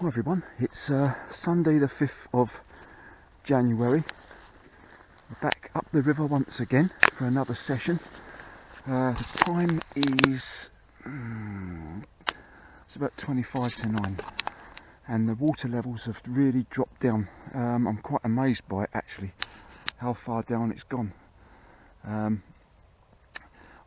Hi everyone, it's Sunday the 5th of January. We're back up the river once again for another session. The time is it's about 25 to 9 and the water levels have really dropped down. I'm quite amazed by it actually, how far down it's gone. I'm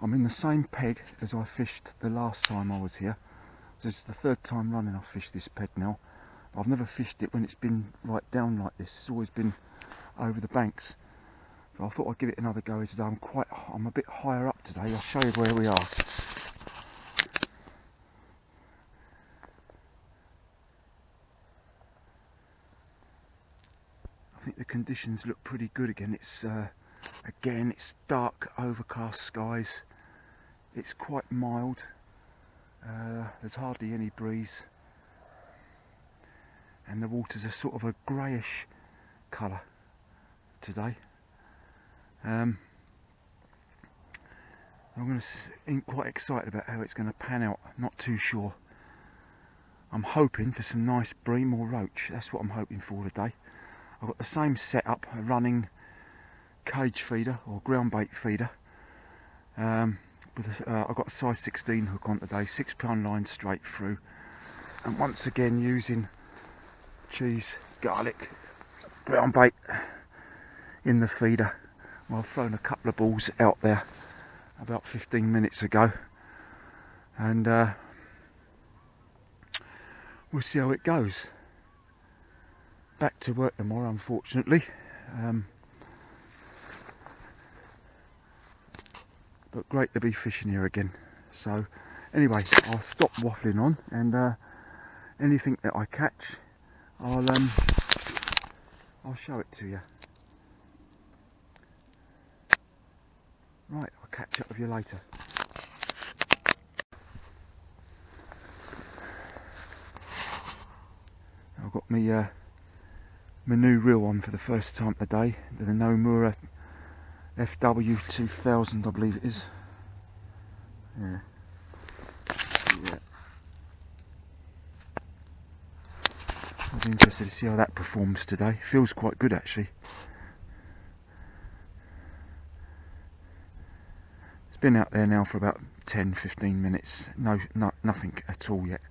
in the same peg as I fished the last time I was here. This is the third time running I've fished this peg now. I've never fished it when it's been right down like this. It's always been over the banks. So I thought I'd give it another go today. I'm a bit higher up today. I'll show you where we are. I think the conditions look pretty good again. It's dark, overcast skies. It's quite mild. There's hardly any breeze. And the waters are sort of a greyish colour today. I'm quite excited about how it's going to pan out. Not too sure. I'm hoping for some nice bream or roach. That's what I'm hoping for today. I've got the same setup, a running cage feeder or ground bait feeder. I've got a size 16 hook on today, 6-pound line straight through, and once again using cheese, garlic, ground bait in the feeder. Well, I've thrown a couple of balls out there about 15 minutes ago, and we'll see how it goes. Back to work tomorrow, unfortunately, but great to be fishing here again. So anyway, I'll stop waffling on, and anything that I catch, I'll show it to you. Right, I'll catch up with you later. I've got my new reel on for the first time today, the Nomura FW 2000, I believe it is. Yeah. I'll be interested to see how that performs today. Feels quite good actually. It's been out there now for about 10-15 minutes. Nothing at all yet.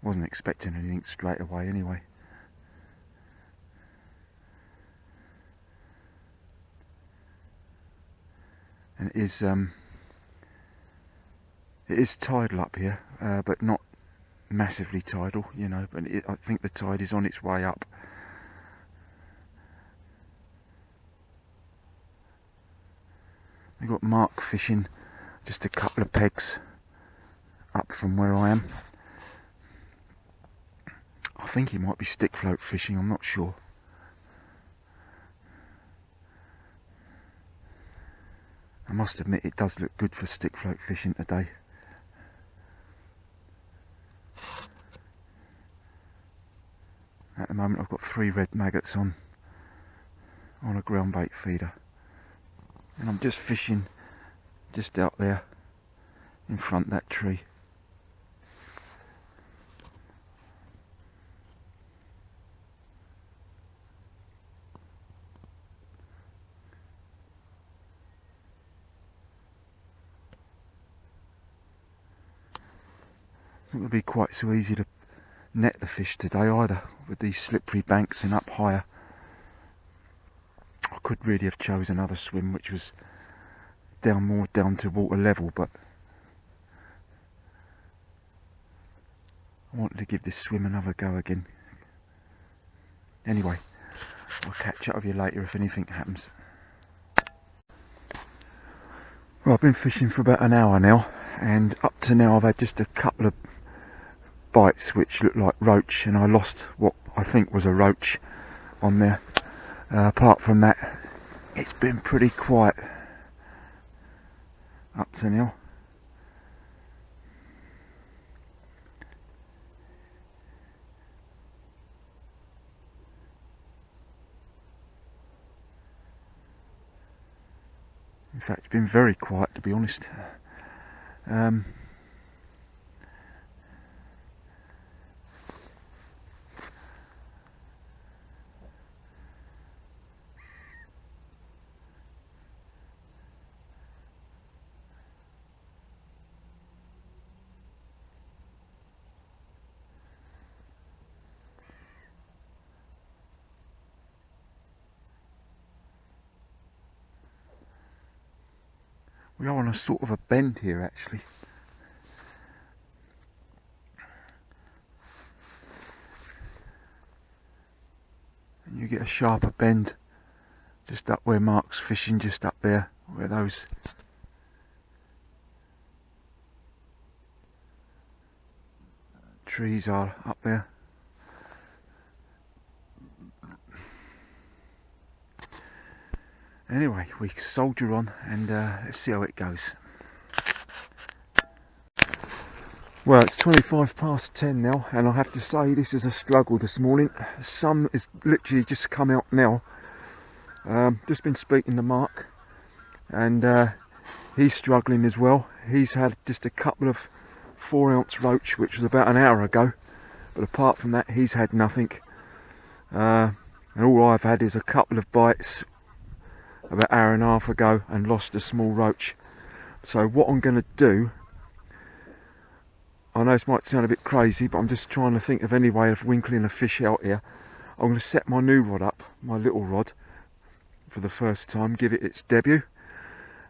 Wasn't expecting anything straight away anyway. And it is tidal up here, but not massively tidal, you know, but I think the tide is on its way up. We've got Mark fishing just a couple of pegs up from where I am. I think he might be stick float fishing, I'm not sure. I must admit it does look good for stick float fishing today. At the moment I've got 3 red maggots on a ground bait feeder, and I'm just fishing just out there in front of that tree. It's not going to be quite so easy to net the fish today either, with these slippery banks and up higher. I could really have chosen another swim which was more down to water level, but I wanted to give this swim another go again. Anyway, I'll catch up with you later if anything happens. Well, I've been fishing for about an hour now, and up to now I've had just a couple of bites which look like roach, and I lost what I think was a roach on there. Apart from that, it's been pretty quiet up to now. In fact, it's been very quiet, to be honest. We are on a sort of a bend here actually. And you get a sharper bend just up where Mark's fishing, just up there, where those trees are up there. Anyway, we soldier on and let's see how it goes. Well, it's 25 past 10 now, and I have to say this is a struggle this morning. The sun has literally just come out now. Just been speaking to Mark, and he's struggling as well. He's had just a couple of 4-ounce roach, which was about an hour ago, but apart from that he's had nothing. And all I've had is a couple of bites about an hour and a half ago and lost a small roach. So what I'm going to do, I know this might sound a bit crazy, but I'm just trying to think of any way of winkling a fish out here. I'm going to set my new rod up, my little rod, for the first time, give it its debut,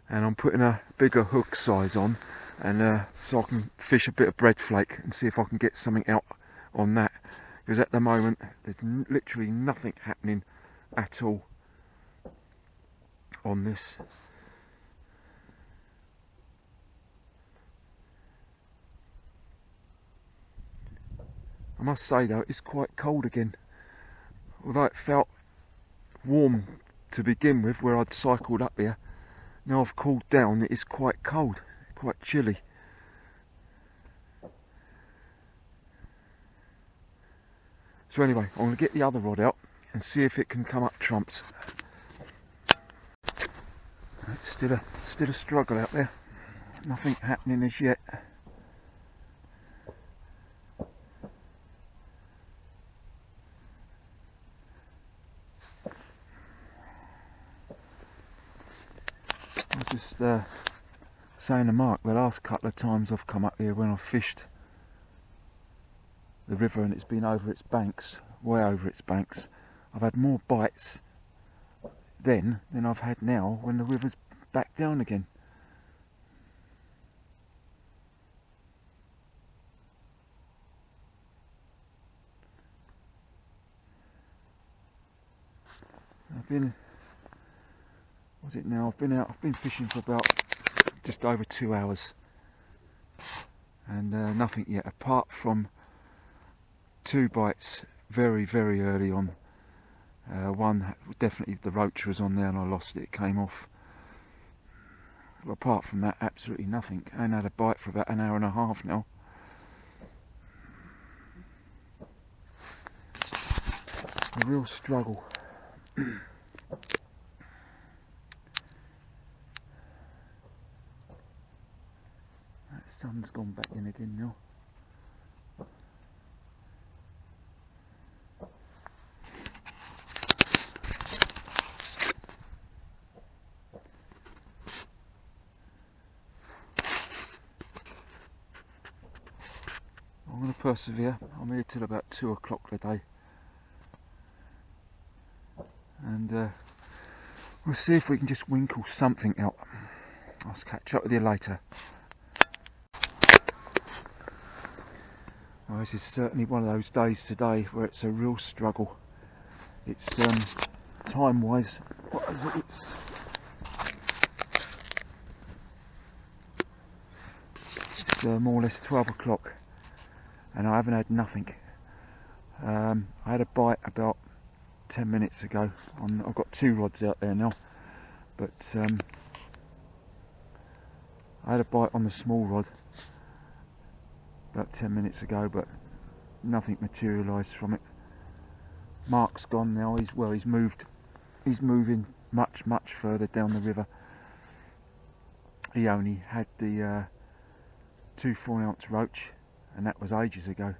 and I'm putting a bigger hook size on, and so I can fish a bit of bread flake and see if I can get something out on that, because at the moment there's literally nothing happening at all on this. I must say though, it's quite cold again. Although it felt warm to begin with where I'd cycled up here, now I've cooled down, it is quite cold, quite chilly. So anyway, I'm going to get the other rod out and see if it can come up trumps. It's still a struggle out there. Nothing happening as yet. I was just saying to Mark, the last couple of times I've come up here when I've fished the river and it's been over its banks, way over its banks, I've had more bites then than I've had now when the river's back down again. I've been fishing for about just over 2 hours, and nothing yet apart from 2 bites very early on. One, definitely the roach was on there and I lost it, it came off. But apart from that, absolutely nothing. I ain't had a bite for about an hour and a half now. A real struggle. That sun's gone back in again now. I'm going to persevere. I'm here till about 2 o'clock today, and we'll see if we can just winkle something out. I'll catch up with you later. Well, this is certainly one of those days today where it's a real struggle. It's time wise, what is it? It's more or less 12 o'clock and I haven't had nothing. I had a bite about 10 minutes ago. I've got 2 rods out there now, but I had a bite on the small rod about 10 minutes ago, but nothing materialised from it. Mark's gone now. He's moving much further down the river. He only had the 2 4-ounce roach, and that was ages ago.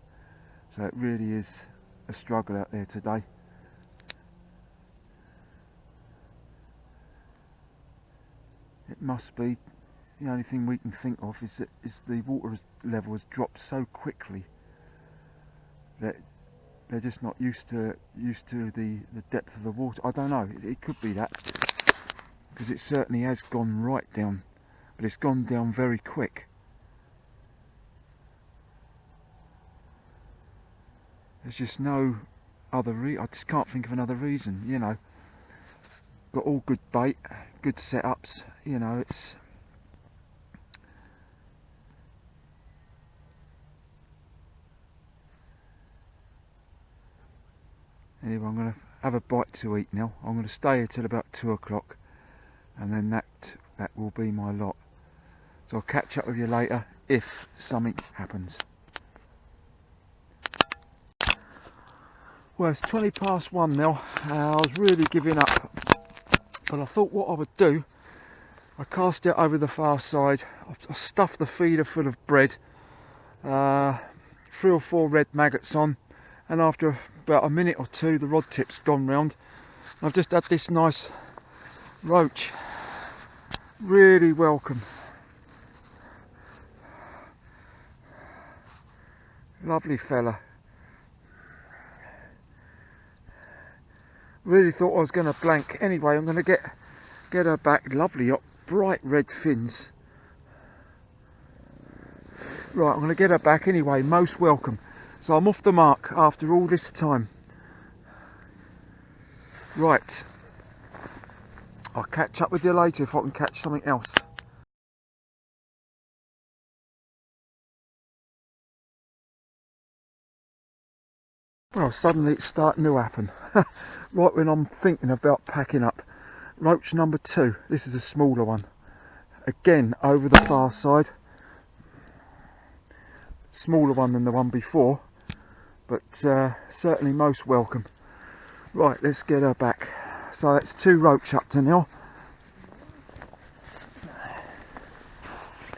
So it really is a struggle out there today. It must be, the only thing we can think of is that the water level has dropped so quickly that they're just not used to the depth of the water. I don't know, it could be that, because it certainly has gone right down but it's gone down very quick. There's just no other I just can't think of another reason, you know. Got all good bait, good setups, you know, it's... Anyway, I'm going to have a bite to eat now. I'm going to stay here till about 2 o'clock, and then that will be my lot. So I'll catch up with you later if something happens. Well, it's 20 past 1 now. I was really giving up, but I thought what I would do, I cast it over the far side, I stuffed the feeder full of bread, 3 or 4 red maggots on, and after about a minute or two the rod tip's gone round. I've just had this nice roach, really welcome, lovely fella. Really thought I was going to blank. Anyway, I'm going to get her back. Lovely bright red fins. Right, I'm going to get her back anyway, most welcome. So I'm off the mark after all this time. Right, I'll catch up with you later if I can catch something else. Well, suddenly it's starting to happen. Right when I'm thinking about packing up. Roach number 2, this is a smaller one. Again, over the far side. Smaller one than the one before, but certainly most welcome. Right, let's get her back. So that's 2 roach up to now.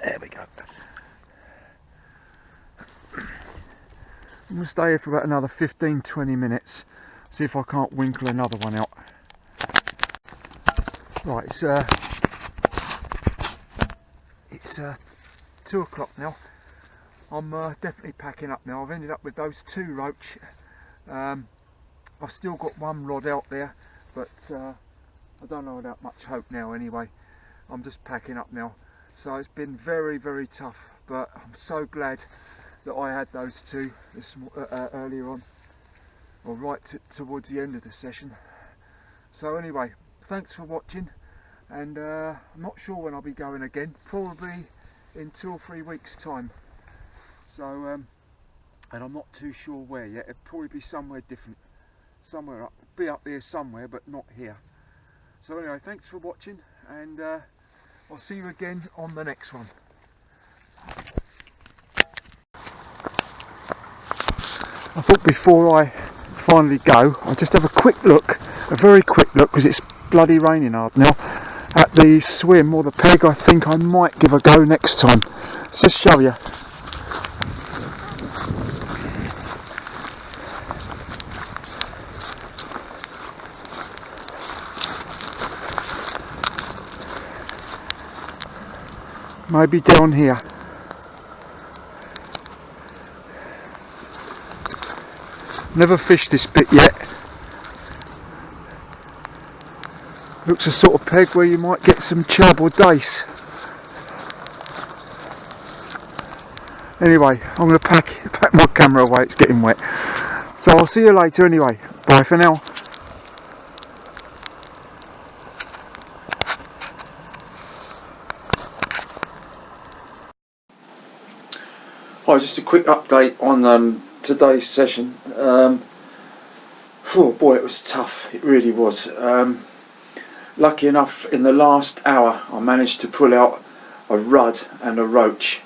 There we go. I'm going to stay here for about another 15-20 minutes, see if I can't winkle another one out. Right, it's 2 o'clock now. I'm definitely packing up now. I've ended up with those 2 roach. I've still got 1 rod out there, but I don't know about much hope now anyway. I'm just packing up now. So it's been very, very tough, but I'm so glad that I had those 2 earlier on, or right towards the end of the session. So anyway, thanks for watching, and I'm not sure when I'll be going again, probably in 2 or 3 weeks time. So and I'm not too sure where yet. It'll probably be somewhere different, somewhere up, be up there somewhere, but not here. So anyway, thanks for watching, and I'll see you again on the next one. I thought before I finally go, I'll just have a quick look, a very quick look, because it's bloody raining hard now, at the swim or the peg. I think I might give a go next time. Let's just show you. Maybe down here. Never fished this bit yet. Looks a sort of peg where you might get some chub or dace. Anyway, I'm going to pack my camera away, it's getting wet. So I'll see you later anyway. Bye for now. Hi, just a quick update on today's session. Oh boy, it was tough, it really was. Lucky enough, in the last hour I managed to pull out a rudd and a roach.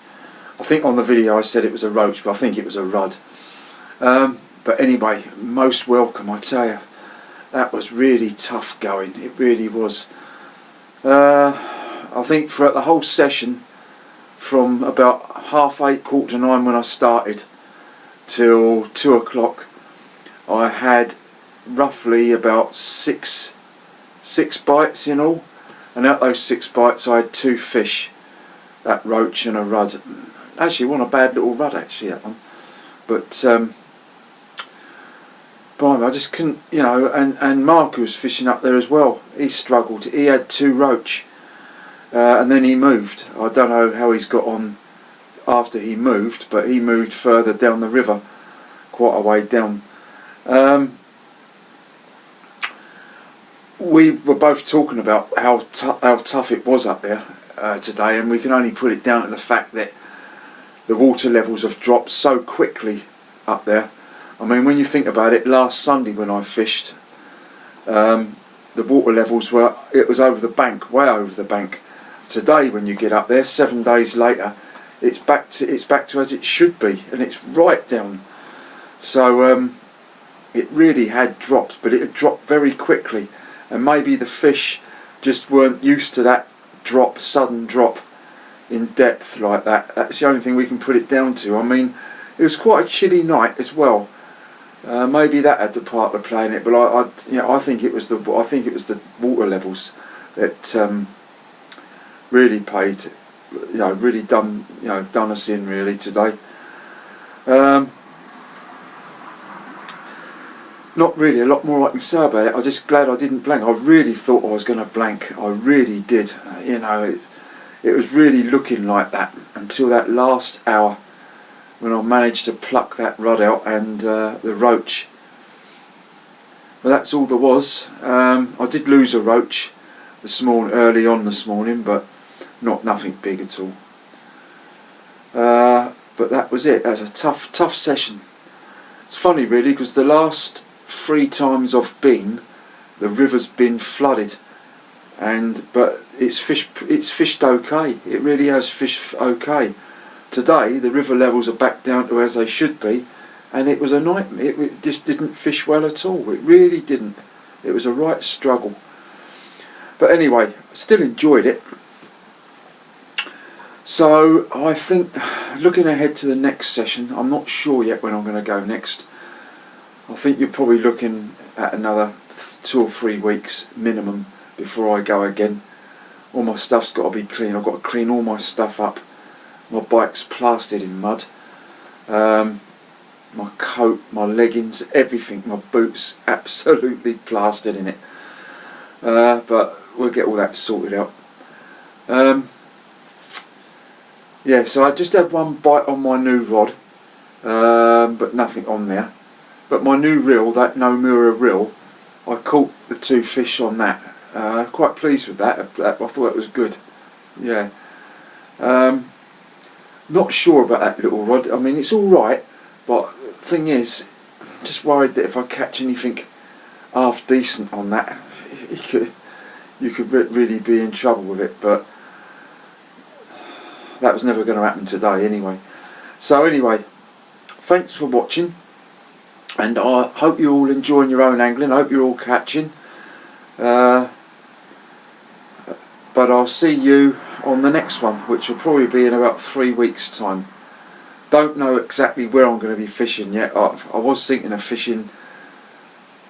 I think on the video I said it was a roach, but I think it was a rudd. But anyway, most welcome, I tell you. That was really tough going, it really was. I think throughout the whole session, from about 8:30, 8:45 when I started, till 2 o'clock, I had roughly about six bites in all, and out those 6 bites I had 2 fish, that roach and a rudd. Actually, wasn't a bad little rudd actually, that one, but I just couldn't, you know. And Mark, who was fishing up there as well, he struggled. He had 2 roach, and then he moved. I don't know how he's got on after he moved, but he moved further down the river, quite a way down. We were both talking about how tough it was up there today, and we can only put it down to the fact that the water levels have dropped so quickly up there. I mean, when you think about it, last Sunday when I fished, the water levels it was over the bank, way over the bank. Today, when you get up there, 7 days later, it's back to as it should be, and it's right down. So it really had dropped, but it had dropped very quickly, and maybe the fish just weren't used to that sudden drop in depth like that. That's the only thing we can put it down to. I mean, it was quite a chilly night as well. Maybe that had the part to play in it, but I think it was the water levels that really paid, really done us in really today. Not really a lot more I can say about it. I'm just glad I didn't blank. I really thought I was going to blank. I really did. It was really looking like that until that last hour when I managed to pluck that rod out and the roach. But that's all there was. I did lose a roach early on this morning, but nothing big at all. But that was it. That was a tough session. It's funny really, because the last 3 times I've been, the river's been flooded, but it's fished okay. It really has fished okay. Today the river levels are back down to as they should be, and it was a nightmare. It just didn't fish well at all. It really didn't. It was a right struggle. But anyway, I still enjoyed it. So I think, looking ahead to the next session, I'm not sure yet when I'm going to go next. I think you're probably looking at another 2 or 3 weeks minimum before I go again. All my stuff's got to be clean. I've got to clean all my stuff up. My bike's plastered in mud. My coat, my leggings, everything, my boots, absolutely plastered in it. But we'll get all that sorted out. Yeah, so I just had one bite on my new rod, but nothing on there. But my new reel, that No Mirror reel, I caught the 2 fish on that. Quite pleased with that. I thought it was good. Yeah. Not sure about that little rod. I mean, it's all right, but the thing is, just worried that if I catch anything half decent on that, you could really be in trouble with it. But that was never going to happen today anyway. So anyway, thanks for watching, and I hope you're all enjoying your own angling. I hope you're all catching. But I'll see you on the next one, which will probably be in about 3 weeks' time. Don't know exactly where I'm going to be fishing yet. I was thinking of fishing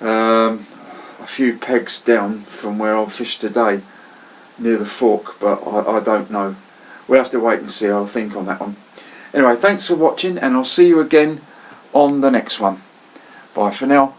a few pegs down from where I fished today, near the fork, but I don't know. We'll have to wait and see. I'll think on that one. Anyway, thanks for watching, and I'll see you again on the next one. Bye for now.